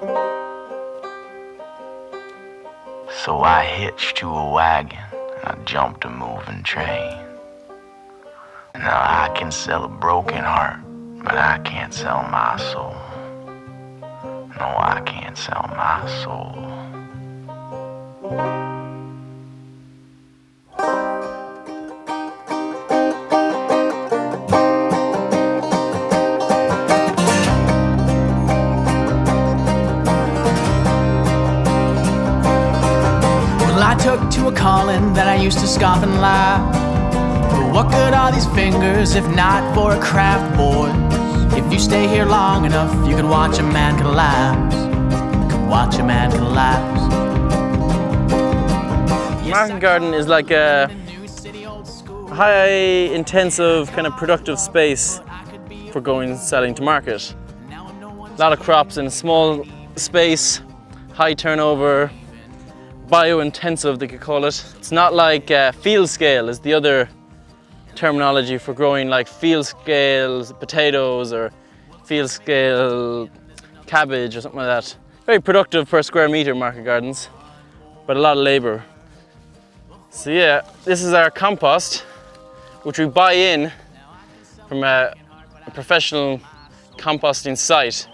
So I hitched to a wagon and I jumped a moving train. Now I can sell a broken heart, but I can't sell my soul. No, I can't sell my soul. I took to a calling that I used to scoff and laugh. But what good are these fingers if not for a craft, boys? If you stay here long enough, you can watch a man collapse. You can watch a man collapse. Market garden is like a high intensive kind of productive space for going and selling to market. A lot of crops in a small space, high turnover, bio-intensive they could call it. It's not like field scale is the other terminology for growing, like field scale potatoes or field scale cabbage or something like that. Very productive per square meter market gardens, but a lot of labour. So yeah, this is our compost, which we buy in from a professional composting site.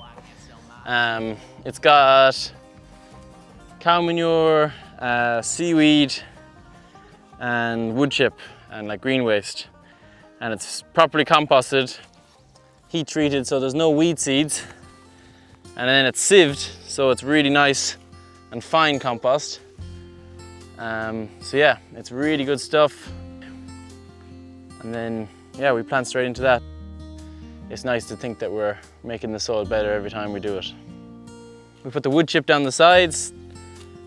It's got cow manure, seaweed and wood chip and like green waste, and it's properly composted, heat treated so there's no weed seeds, and then it's sieved so it's really nice and fine compost. So yeah, it's really good stuff, and then yeah, we plant straight into that. It's nice to think that we're making the soil better every time we do it. We put the wood chip down the sides,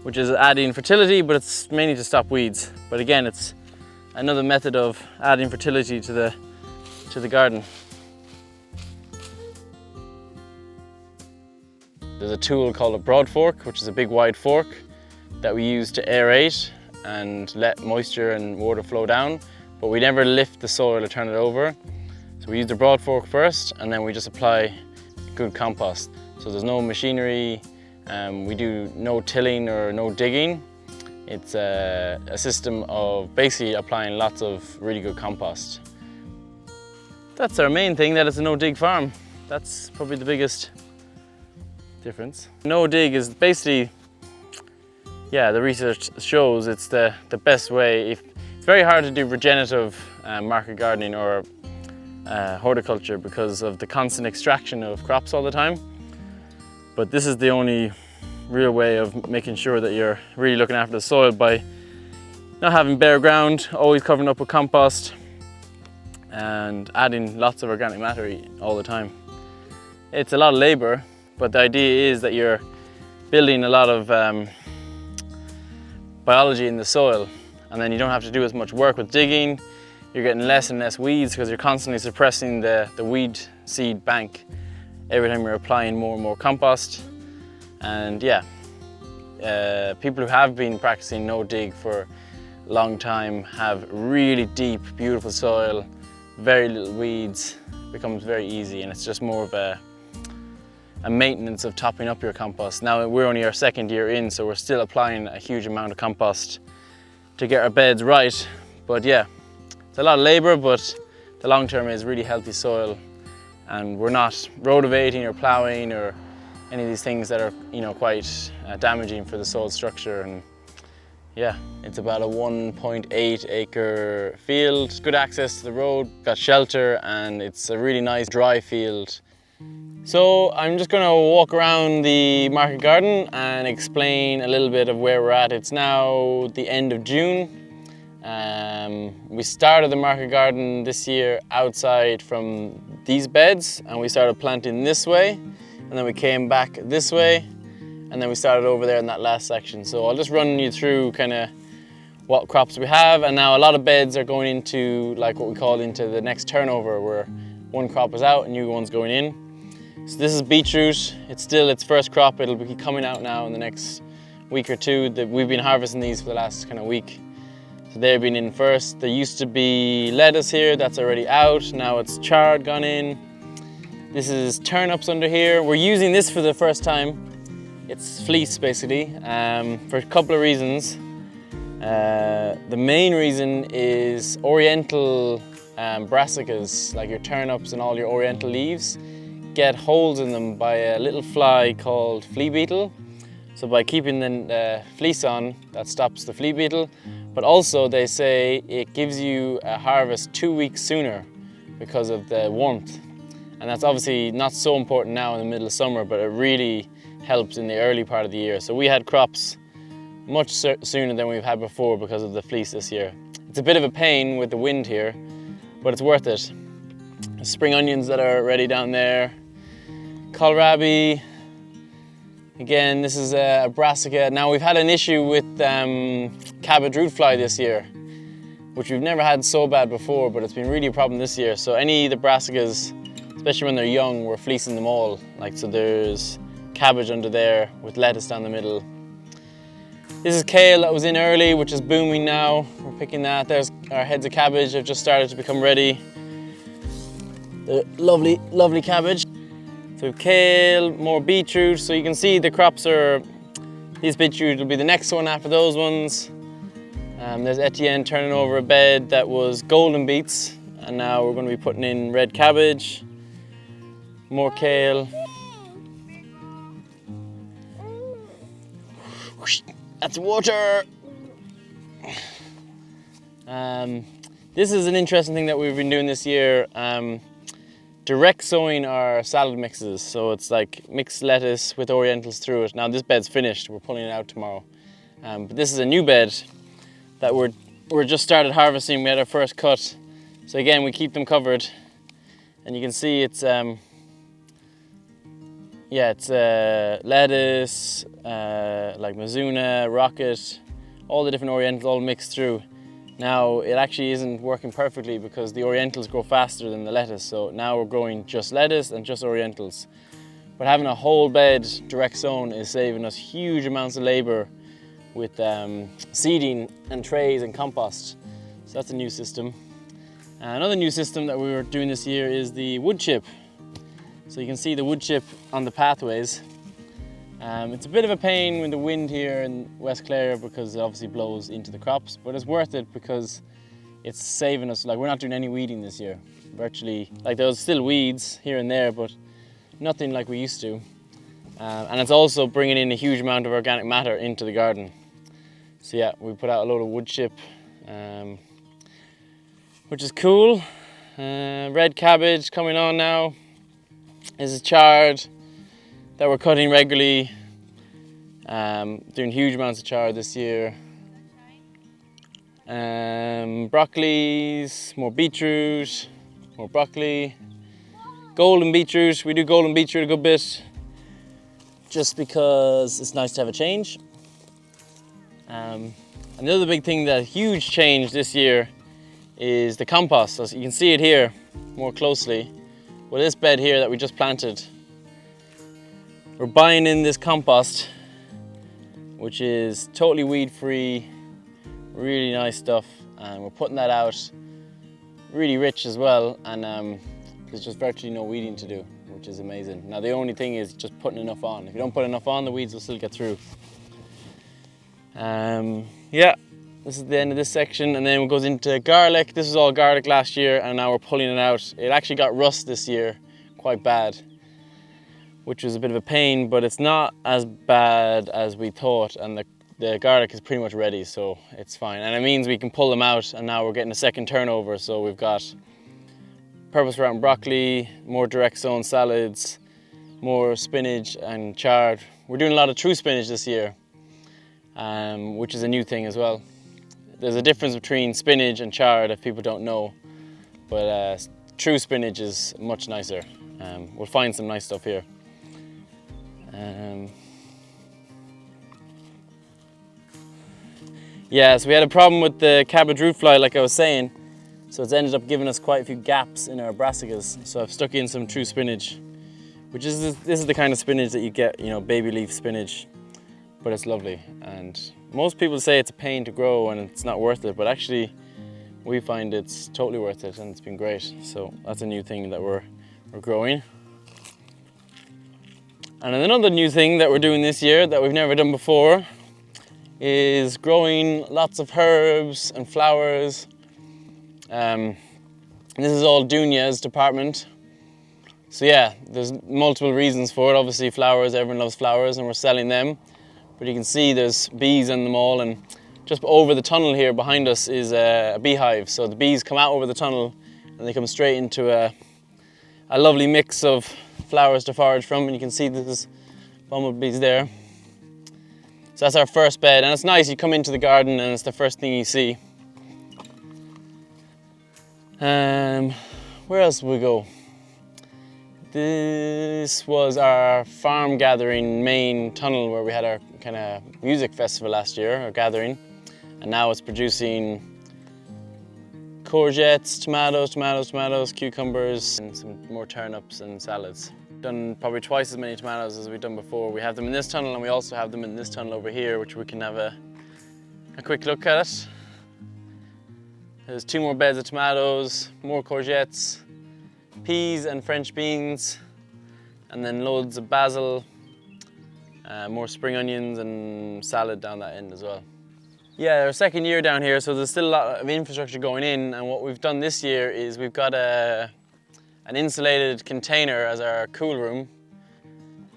which is adding fertility, but it's mainly to stop weeds. But again, it's another method of adding fertility to the garden. There's a tool called a broad fork, which is a big wide fork that we use to aerate and let moisture and water flow down, but we never lift the soil or turn it over. So we use the broad fork first, and then we just apply good compost. So there's no machinery, we do no tilling or no digging. It's a system of basically applying lots of really good compost. That's our main thing, that it's a no-dig farm. That's probably the biggest difference. No-dig is basically, yeah, the research shows it's the best way. It's very hard to do regenerative market gardening or horticulture because of the constant extraction of crops all the time. But this is the only real way of making sure that you're really looking after the soil by not having bare ground, always covering up with compost and adding lots of organic matter all the time. It's a lot of labour, but the idea is that you're building a lot of biology in the soil, and then you don't have to do as much work with digging. You're getting less and less weeds because you're constantly suppressing the weed seed bank every time you're applying more and more compost. And yeah, people who have been practicing no-dig for a long time have really deep, beautiful soil, very little weeds, becomes very easy, and it's just more of a maintenance of topping up your compost. Now we're only our second year in, so we're still applying a huge amount of compost to get our beds right. But yeah, it's a lot of labour, but the long term is really healthy soil, and we're not rotavating or ploughing or any of these things that are, you know, quite damaging for the soil structure. And yeah, it's about a 1.8 acre field, good access to the road, got shelter, and it's a really nice dry field. So I'm just going to walk around the market garden and explain a little bit of where we're at. It's now the end of June. We started the market garden this year outside from these beds, and we started planting this way, and then we came back this way, and then we started over there in that last section. So I'll just run you through kind of what crops we have, and now a lot of beds are going into like what we call into the next turnover, where one crop is out and new one's going in. So this is beetroot. It's still its first crop. It'll be coming out now in the next week or two. We've been harvesting these for the last kind of week. So they've been in first. There used to be lettuce here, that's already out. Now it's chard gone in. This is turnips under here. We're using this for the first time. It's fleece basically, for a couple of reasons. The main reason is oriental brassicas, like your turnips and all your oriental leaves, get holes in them by a little fly called flea beetle. So by keeping the fleece on, that stops the flea beetle. But also they say it gives you a harvest 2 weeks sooner because of the warmth. And that's obviously not so important now in the middle of summer, but it really helps in the early part of the year. So we had crops much sooner than we've had before because of the fleece this year. It's a bit of a pain with the wind here, but it's worth it. Spring onions that are ready down there. Kohlrabi. Again, this is a brassica. Now we've had an issue with cabbage root fly this year, which we've never had so bad before, but it's been really a problem this year. So any of the brassicas, especially when they're young, we're fleecing them all. Like, so there's cabbage under there with lettuce down the middle. This is kale that was in early, which is booming now. We're picking that. There's our heads of cabbage have just started to become ready. The lovely, lovely cabbage. So kale, more beetroot. So you can see the crops are, these beetroot will be the next one after those ones. There's Etienne turning over a bed that was golden beets. And now we're going to be putting in red cabbage. More kale. That's water. This is an interesting thing that we've been doing this year. Direct sowing our salad mixes. So it's like mixed lettuce with orientals through it. Now this bed's finished. We're pulling it out tomorrow. But this is a new bed that we're just started harvesting. We had our first cut. So again, we keep them covered. And you can see it's it's lettuce, like Mizuna, rocket, all the different orientals all mixed through. Now it actually isn't working perfectly because the orientals grow faster than the lettuce. So now we're growing just lettuce and just orientals. But having a whole bed direct sown is saving us huge amounts of labor with seeding and trays and compost. So that's a new system. Another new system that we were doing this year is the wood chip. So you can see the wood chip on the pathways. It's a bit of a pain with the wind here in West Clare because it obviously blows into the crops, but it's worth it because it's saving us. Like, we're not doing any weeding this year. Virtually, like, there's still weeds here and there, but nothing like we used to. And it's also bringing in a huge amount of organic matter into the garden. So yeah, we put out a load of wood chip, which is cool. Red cabbage coming on now. This is chard that we're cutting regularly. Doing huge amounts of chard this year. Broccolis, more beetroot, more broccoli. Golden beetroot, we do golden beetroot a good bit just because it's nice to have a change. Another big thing, that huge change this year, is the compost. So you can see it here more closely. Well, this bed here that we just planted, we're buying in this compost, which is totally weed-free, really nice stuff, and we're putting that out, really rich as well, and there's just virtually no weeding to do, which is amazing. Now the only thing is just putting enough on. If you don't put enough on, the weeds will still get through. Yeah, this is the end of this section, and then it goes into garlic. This was all garlic last year, and now we're pulling it out. It actually got rust this year, quite bad, which was a bit of a pain, but it's not as bad as we thought, and the garlic is pretty much ready, so it's fine. And it means we can pull them out, and now we're getting a second turnover. So we've got purpose round broccoli, more direct sown salads, more spinach and chard. We're doing a lot of true spinach this year, which is a new thing as well. There's a difference between spinach and chard if people don't know, but true spinach is much nicer. We'll find some nice stuff here. Yeah, so we had a problem with the cabbage root fly, like I was saying, so it's ended up giving us quite a few gaps in our brassicas. So I've stuck in some true spinach, which is this is the kind of spinach that you get, you know, baby leaf spinach, but it's lovely. And most people say it's a pain to grow and it's not worth it, but actually we find it's totally worth it, and it's been great. So that's a new thing that we're growing. And another new thing that we're doing this year that we've never done before is growing lots of herbs and flowers. This is all Dunya's department. So yeah, there's multiple reasons for it. Obviously flowers, everyone loves flowers and we're selling them. But you can see there's bees in them all, and just over the tunnel here behind us is a beehive. So the bees come out over the tunnel and they come straight into a lovely mix of flowers to forage from, and you can see there's bumblebees there. So that's our first bed, and it's nice, you come into the garden and it's the first thing you see. Where else did we go? This was our farm gathering main tunnel where we had our kind of music festival last year, our gathering. And now it's producing courgettes, tomatoes, cucumbers, and some more turnips and salads. Done probably twice as many tomatoes as we've done before. We have them in this tunnel and we also have them in this tunnel over here, which we can have a quick look at it. There's 2 more beds of tomatoes, more courgettes, peas and French beans, and then loads of basil, more spring onions and salad down that end as well. Yeah, our second year down here, so there's still a lot of infrastructure going in, and what we've done this year is we've got an insulated container as our cool room,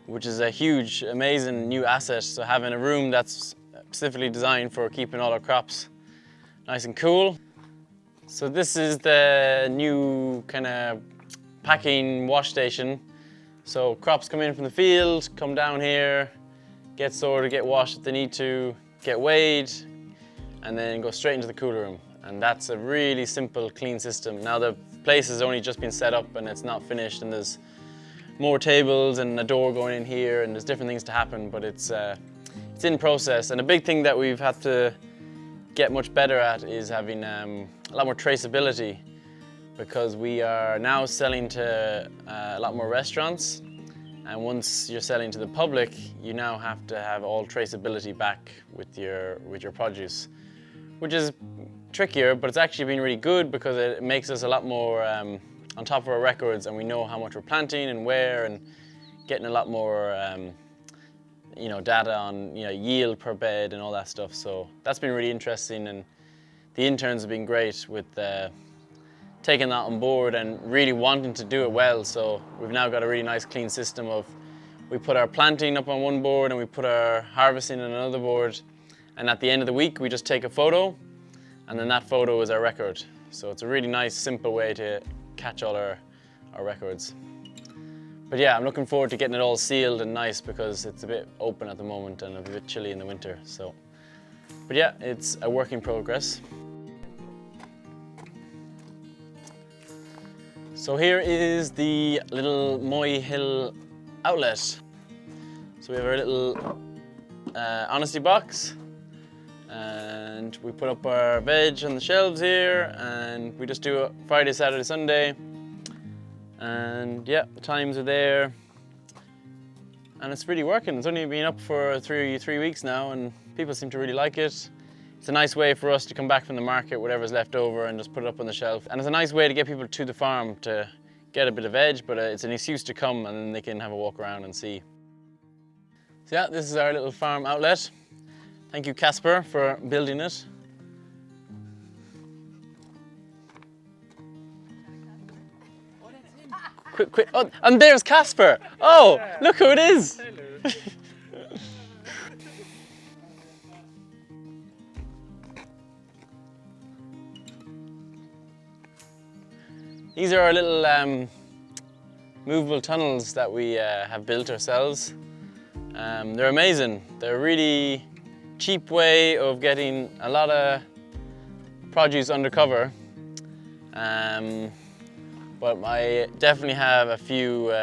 which is a huge, amazing new asset. So having a room that's specifically designed for keeping all our crops nice and cool. So this is the new kind of packing wash station. So crops come in from the field, come down here, get sorted, get washed if they need to, get weighed, and then go straight into the cooler room. And that's a really simple, clean system. Now the place has only just been set up and it's not finished, and there's more tables and a door going in here, and there's different things to happen, but it's in process. And a big thing that we've had to get much better at is having a lot more traceability, because we are now selling to a lot more restaurants, and once you're selling to the public, you now have to have all traceability back with your produce, which is trickier, but it's actually been really good because it makes us a lot more on top of our records, and we know how much we're planting and where, and getting a lot more data on yield per bed and all that stuff. So that's been really interesting, and the interns have been great with taking that on board and really wanting to do it well. So we've now got a really nice clean system of, we put our planting up on one board and we put our harvesting on another board, and at the end of the week we just take a photo, and then that photo is our record. So it's a really nice, simple way to catch all our records. But yeah, I'm looking forward to getting it all sealed and nice, because it's a bit open at the moment and a bit chilly in the winter. But yeah, it's a work in progress. So here is the little Moy Hill outlet. So we have our little honesty box, and we put up our veg on the shelves here, and we just do it Friday, Saturday, Sunday. And yeah, the times are there, and it's really working. It's only been up for three weeks now, and people seem to really like it. It's a nice way for us to come back from the market, whatever's left over, and just put it up on the shelf. And it's a nice way to get people to the farm to get a bit of veg, but it's an excuse to come, and then they can have a walk around and see. So yeah, this is our little farm outlet. Thank you, Casper, for building it. Quick, oh, and there's Casper. Oh, look who it is. These are our little movable tunnels that we have built ourselves. They're amazing. They're a really cheap way of getting a lot of produce undercover. But I definitely have a few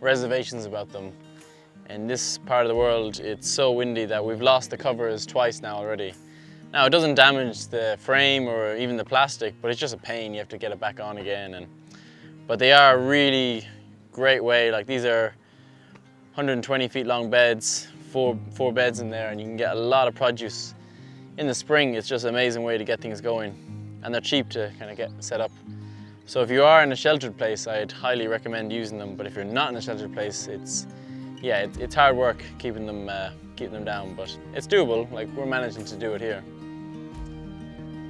reservations about them. In this part of the world, it's so windy that we've lost the covers twice now already. Now, it doesn't damage the frame or even the plastic, but it's just a pain. You have to get it back on again. But they are a really great way. Like, these are 120 feet long beds, four beds in there, and you can get a lot of produce. In the spring, it's just an amazing way to get things going. And they're cheap to kind of get set up. So if you are in a sheltered place, I'd highly recommend using them. But if you're not in a sheltered place, it's yeah, it's hard work keeping them down, but it's doable. Like, we're managing to do it here.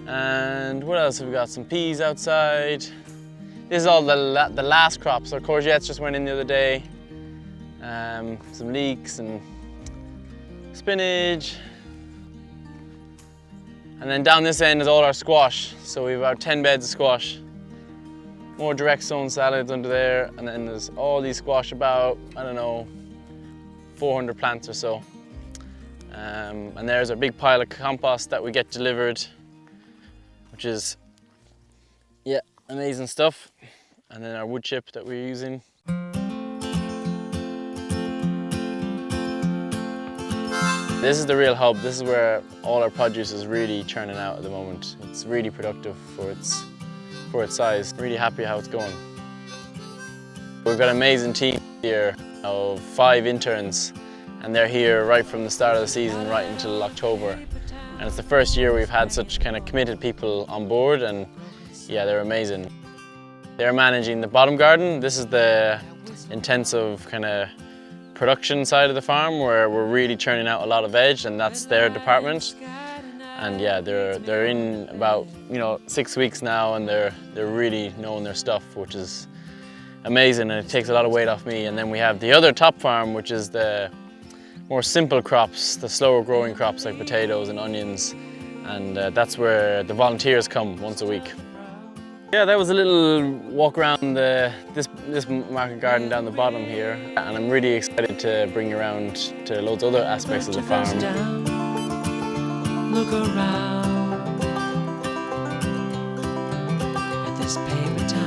And what else have we got? Some peas outside. This is all the last crops. Our courgettes just went in the other day. Some leeks and spinach. And then down this end is all our squash. So we have about 10 beds of squash. More direct sown salads under there. And then there's all these squash, about, I don't know, 400 plants or so. And there's our big pile of compost that we get delivered, which is, yeah, amazing stuff. And then our wood chip that we're using. This is the real hub. This is where all our produce is really churning out at the moment. It's really productive for its size. Really happy how it's going. We've got an amazing team here of 5 interns, and they're here right from the start of the season right until October. And it's the first year we've had such kind of committed people on board, and yeah, they're amazing. They're managing the bottom garden. This is the intensive kind of production side of the farm where we're really churning out a lot of veg, and that's their department. And yeah, they're in about 6 weeks now, and they're really knowing their stuff, which is amazing, and it takes a lot of weight off me. And then we have the other top farm, which is the more simple crops, the slower growing crops like potatoes and onions, and that's where the volunteers come once a week. Yeah, that was a little walk around this market garden down the bottom here, and I'm really excited to bring you around to loads of other aspects of the farm. Look around at this paper towel.